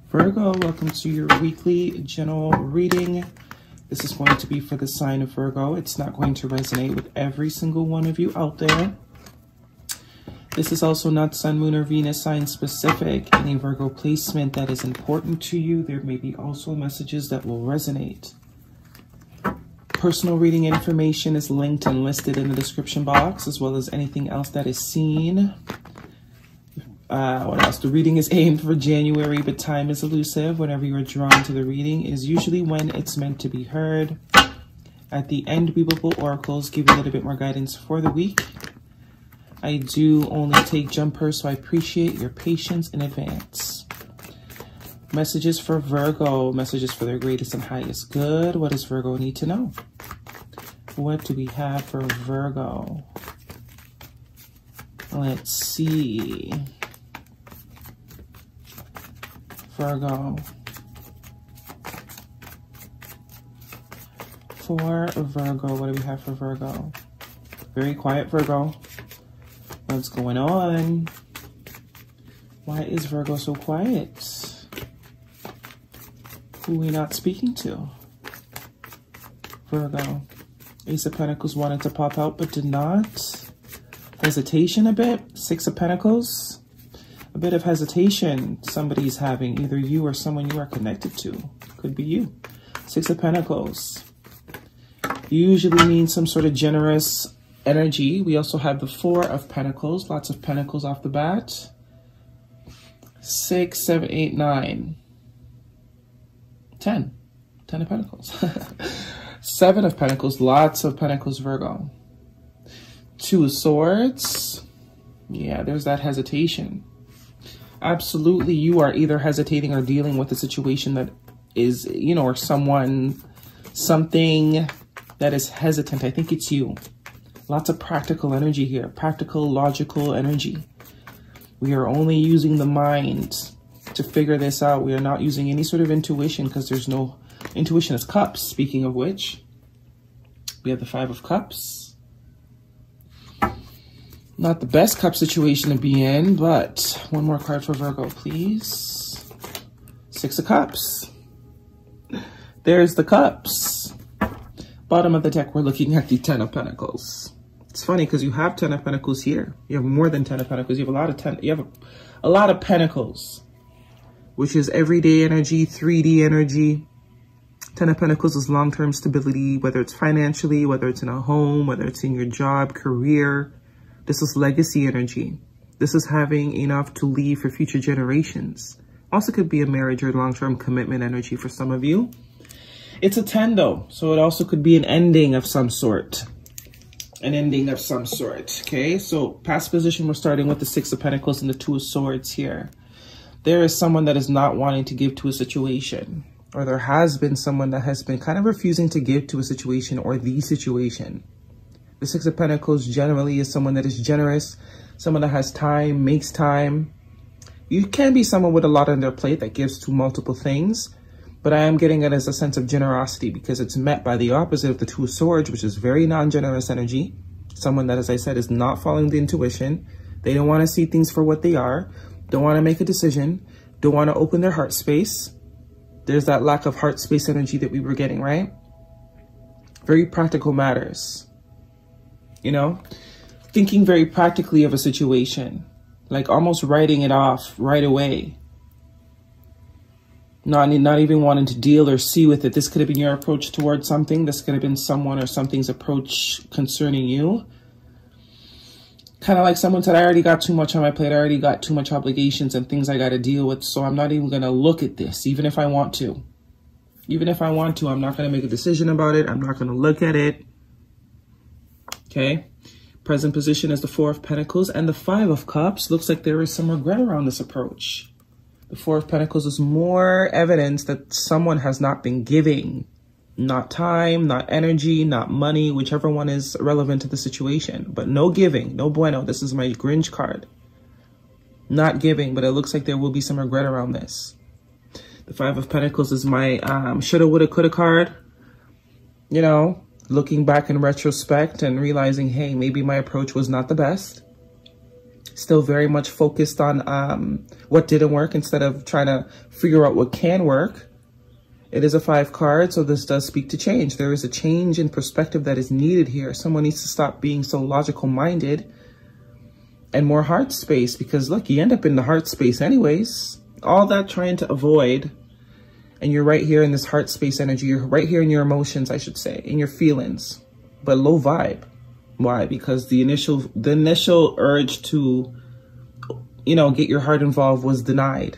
Virgo, welcome to your weekly general reading. This is going to be for the sign of Virgo. It's not going to resonate with every single one of you out there. This is also not Sun, Moon, or Venus sign specific. Any Virgo placement that is important to you, there may be also messages that will resonate. Personal reading information is linked and listed in the description box, as well as anything else that is seen. What else? The reading is aimed for January, but time is elusive. Whenever you are drawn to the reading is usually when it's meant to be heard. At the end, Weevable Oracles give you a little bit more guidance for the week. I do only take jumpers, so I appreciate your patience in advance. Messages for Virgo, messages for their greatest and highest good. What does Virgo need to know? What do we have for Virgo? Let's see. Virgo. For Virgo, what do we have for Virgo? Very quiet Virgo. What's going on? Why is Virgo so quiet? Who are we not speaking to? Virgo. Ace of Pentacles wanted to pop out but did not. Hesitation a bit. Six of Pentacles. A bit of hesitation somebody's having, either you or someone you are connected to. Could be you. Six of Pentacles. Usually means some sort of generous energy. We also have the Four of Pentacles. Lots of Pentacles off the bat. 6, 7, 8, 9. 10. 10 of Pentacles. 7 of Pentacles. Lots of Pentacles, Virgo. 2 of Swords. Yeah, there's that hesitation. Absolutely, you are either hesitating or dealing with a situation that is, you know, or someone, something that is hesitant. I think it's you. Lots of practical energy here. Practical, logical energy. We are only using the mind to figure this out. We are not using any sort of intuition because there's no intuition as cups. Speaking of which, we have the 5 of Cups. Not the best cup situation to be in, but one more card for Virgo, please. 6 of Cups. There's the Cups. Bottom of the deck, we're looking at the 10 of Pentacles. It's funny because you have 10 of Pentacles here. You have more than 10 of Pentacles. You have a lot of 10. You have a lot of Pentacles, which is everyday energy, 3D energy. 10 of Pentacles is long-term stability, whether it's financially, whether it's in a home, whether it's in your job, career. This is legacy energy. This is having enough to leave for future generations. Also could be a marriage or long-term commitment energy for some of you. It's a 10 though, so it also could be an ending of some sort. An ending of some sort, okay? So past position, we're starting with the 6 of Pentacles and the 2 of Swords here. There is someone that is not wanting to give to a situation, or there has been someone that has been kind of refusing to give to a situation or the situation. The 6 of Pentacles generally is someone that is generous, someone that has time, makes time. You can be someone with a lot on their plate that gives to multiple things, but I am getting it as a sense of generosity because it's met by the opposite of the 2 of Swords, which is very non-generous energy. Someone that, as I said, is not following the intuition. They don't want to see things for what they are, don't want to make a decision, don't want to open their heart space. There's that lack of heart space energy that we were getting, right? Very practical matters. You know, thinking very practically of a situation, like almost writing it off right away. Not even wanting to deal or see with it. This could have been your approach towards something. This could have been someone or something's approach concerning you. Kind of like someone said, I already got too much on my plate. I already got too much obligations and things I got to deal with. So I'm not even going to look at this, even if I want to. Even if I want to, I'm not going to make a decision about it. I'm not going to look at it. Okay, present position is the 4 of Pentacles and the 5 of Cups. Looks like there is some regret around this approach. The 4 of Pentacles is more evidence that someone has not been giving. Not time, not energy, not money, whichever one is relevant to the situation. But no giving, no bueno. This is my Grinch card. Not giving, but it looks like there will be some regret around this. The 5 of Pentacles is my shoulda, woulda, coulda card. You know, looking back in retrospect and realizing, hey, maybe my approach was not the best. Still very much focused on what didn't work instead of trying to figure out what can work. It is a 5 card, so this does speak to change. There is a change in perspective that is needed here. Someone needs to stop being so logical minded and more heart space, because look, you end up in the heart space anyways. All that trying to avoid, and you're right here in this heart space energy. You're right here in your emotions, I should say, in your feelings, but low vibe. Why? Because the initial urge to, you know, get your heart involved was denied.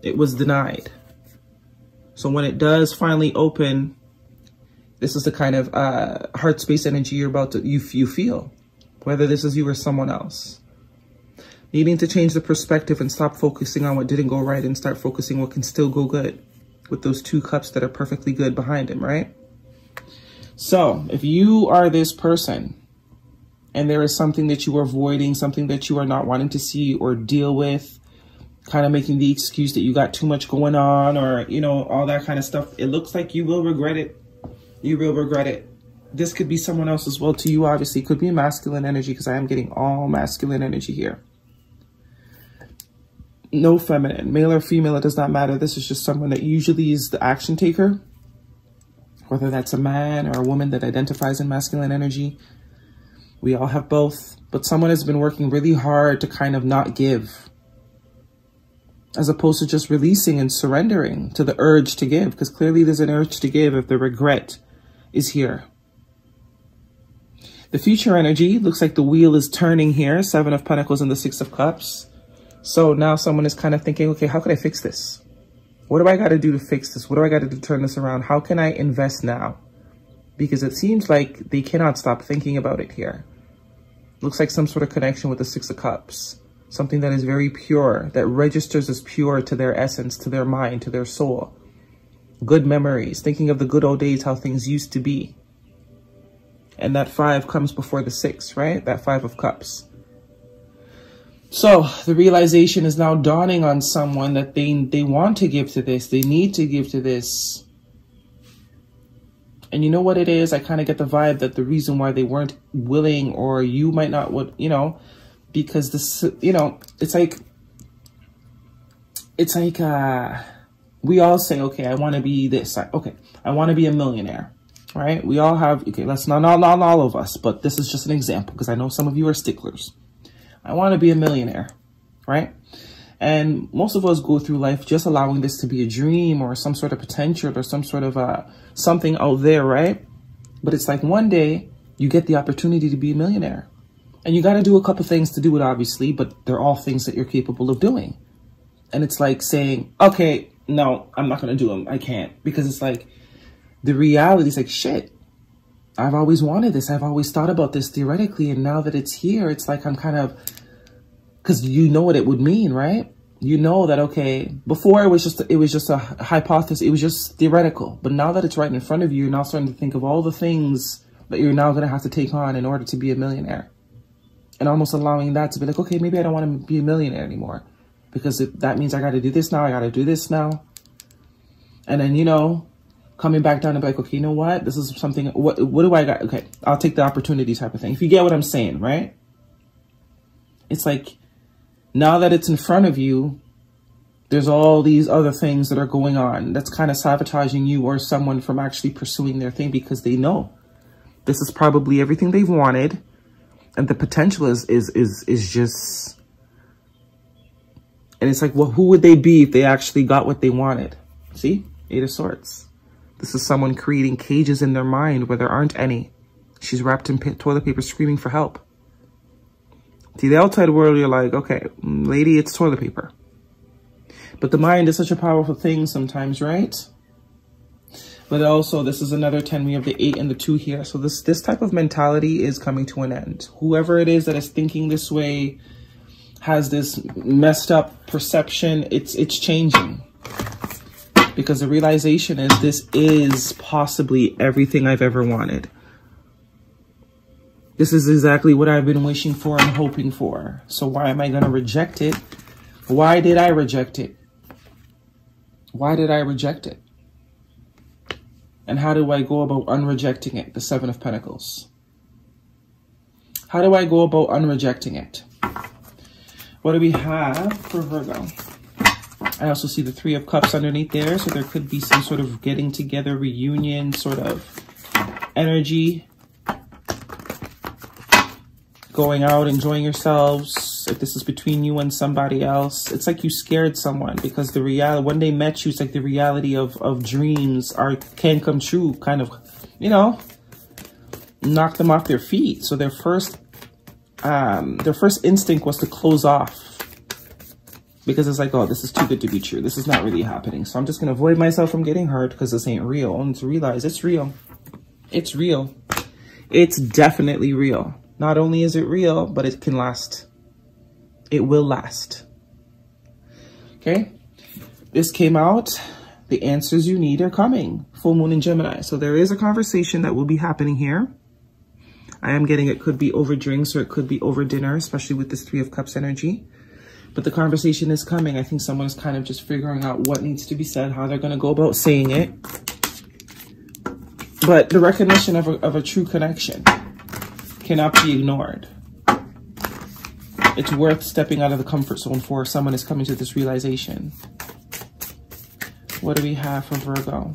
It was denied. So when it does finally open, this is the kind of heart space energy you're about to, you feel, whether this is you or someone else. Needing to change the perspective and stop focusing on what didn't go right and start focusing what can still go good, with those 2 cups that are perfectly good behind him, right? So if you are this person and there is something that you are avoiding, something that you are not wanting to see or deal with, kind of making the excuse that you got too much going on, or, you know, all that kind of stuff, it looks like you will regret it. You will regret it. This could be someone else as well to you, obviously. It could be masculine energy, because I am getting all masculine energy here. No feminine, male or female, it does not matter. This is just someone that usually is the action taker, whether that's a man or a woman that identifies in masculine energy. We all have both, but someone has been working really hard to kind of not give, as opposed to just releasing and surrendering to the urge to give, because clearly there's an urge to give if the regret is here. The future energy looks like the wheel is turning here, 7 of Pentacles and the 6 of Cups. So now someone is kind of thinking, okay, how could I fix this? What do I got to do to fix this? What do I got to do to turn this around? How can I invest now? Because it seems like they cannot stop thinking about it here. Looks like some sort of connection with the 6 of Cups. Something that is very pure, that registers as pure to their essence, to their mind, to their soul. Good memories, thinking of the good old days, how things used to be. And that 5 comes before the 6, right? That 5 of Cups. So the realization is now dawning on someone that they want to give to this. They need to give to this. And you know what it is? I kind of get the vibe that the reason why they weren't willing, or you might not, you know, because this, you know, it's like we all say, okay, I want to be this. Okay, I want to be a millionaire, right? We all have, okay, let's not all of us, but this is just an example, because I know some of you are sticklers. I want to be a millionaire, right? And most of us go through life just allowing this to be a dream or some sort of potential or some sort of something out there, right? But it's like one day you get the opportunity to be a millionaire. And you got to do a couple things to do it, obviously, but they're all things that you're capable of doing. And it's like saying, okay, no, I'm not going to do them. I can't. Because it's like, the reality is like, shit, I've always wanted this. I've always thought about this theoretically. And now that it's here, it's like I'm kind of, because you know what it would mean, right? You know that, okay, before it was just a hypothesis. It was just theoretical. But now that it's right in front of you, you're now starting to think of all the things that you're now going to have to take on in order to be a millionaire. And almost allowing that to be like, okay, maybe I don't want to be a millionaire anymore, because that means I got to do this now. I got to do this now. And then, you know, coming back down and be like, okay, you know what? This is something, what do I got? Okay, I'll take the opportunity type of thing. If you get what I'm saying, right? It's like, now that it's in front of you, there's all these other things that are going on that's kind of sabotaging you or someone from actually pursuing their thing, because they know this is probably everything they've wanted. And the potential is just, and it's like, well, who would they be if they actually got what they wanted? See, 8 of Swords. This is someone creating cages in their mind where there aren't any. She's wrapped in toilet paper screaming for help. See, the outside world, you're like, okay, lady, it's toilet paper. But the mind is such a powerful thing sometimes, right? But also, this is another 10. We have the 8 and the 2 here. So this type of mentality is coming to an end. Whoever it is that is thinking this way has this messed up perception. It's changing. Because the realization is this is possibly everything I've ever wanted. This is exactly what I've been wishing for and hoping for. So why am I going to reject it? Why did I reject it? Why did I reject it? And how do I go about unrejecting it? The 7 of Pentacles. How do I go about unrejecting it? What do we have for Virgo? I also see the Three of Cups underneath there. So there could be some sort of getting together, reunion sort of energy. Going out, enjoying yourselves. If this is between you and somebody else, it's like you scared someone because the reality, when they met you, it's like the reality of dreams can come true, kind of, you know, knock them off their feet. So their first instinct was to close off because it's like, oh, this is too good to be true. This is not really happening. So I'm just going to avoid myself from getting hurt because this ain't real. Only to realize it's real. It's real. It's definitely real. Not only is it real, but it can last. It will last. Okay. This came out. The answers you need are coming. Full moon in Gemini. So there is a conversation that will be happening here. I am getting it could be over drinks or it could be over dinner, especially with this Three of Cups energy. But the conversation is coming. I think someone is kind of just figuring out what needs to be said, how they're going to go about saying it. But the recognition of a true connection cannot be ignored. It's worth stepping out of the comfort zone for someone is coming to this realization. What do we have for Virgo?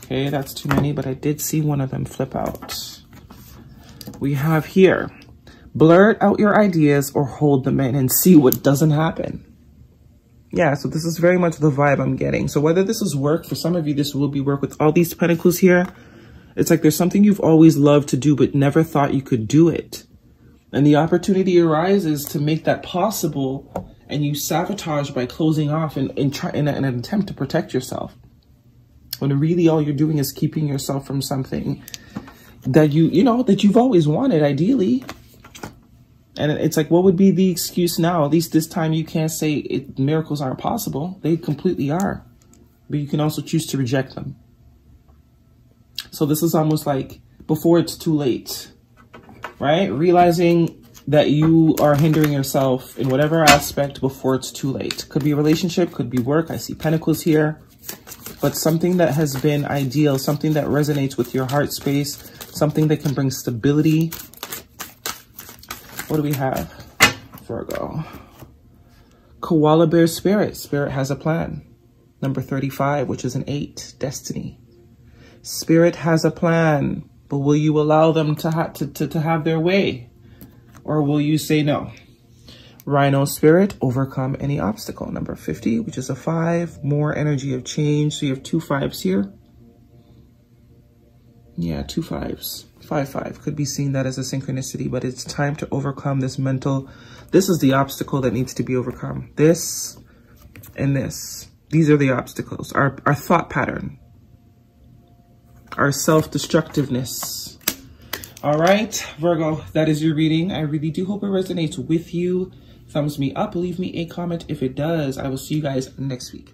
Okay, that's too many, but I did see one of them flip out. We have here, blurt out your ideas or hold them in and see what doesn't happen. Yeah, so this is very much the vibe I'm getting. So whether this is work, for some of you, this will be work with all these pentacles here. It's like there's something you've always loved to do, but never thought you could do it. And the opportunity arises to make that possible, and you sabotage by closing off in an attempt to protect yourself. When really all you're doing is keeping yourself from something that that you've always wanted, ideally. And it's like, what would be the excuse now? At least this time you can't say miracles aren't possible. They completely are. But you can also choose to reject them. So this is almost like before it's too late, right? Realizing that you are hindering yourself in whatever aspect before it's too late. Could be a relationship, could be work. I see pentacles here. But something that has been ideal, something that resonates with your heart space, something that can bring stability. What do we have? Virgo. Koala bear spirit. Spirit has a plan. Number 35, which is an 8. Destiny. Spirit has a plan, but will you allow them to have their way? Or will you say no? Rhino spirit, overcome any obstacle. Number 50, which is a 5. More energy of change. So you have 2 5s here. Yeah, 2 5s. 5 5 could be seen that as a synchronicity, but it's time to overcome this mental. This is the obstacle that needs to be overcome. This and this. These are the obstacles. Our thought pattern. Our self-destructiveness. All right, Virgo, that is your reading. I really do hope it resonates with you. Thumbs me up, leave me a comment if it does. I will see you guys next week.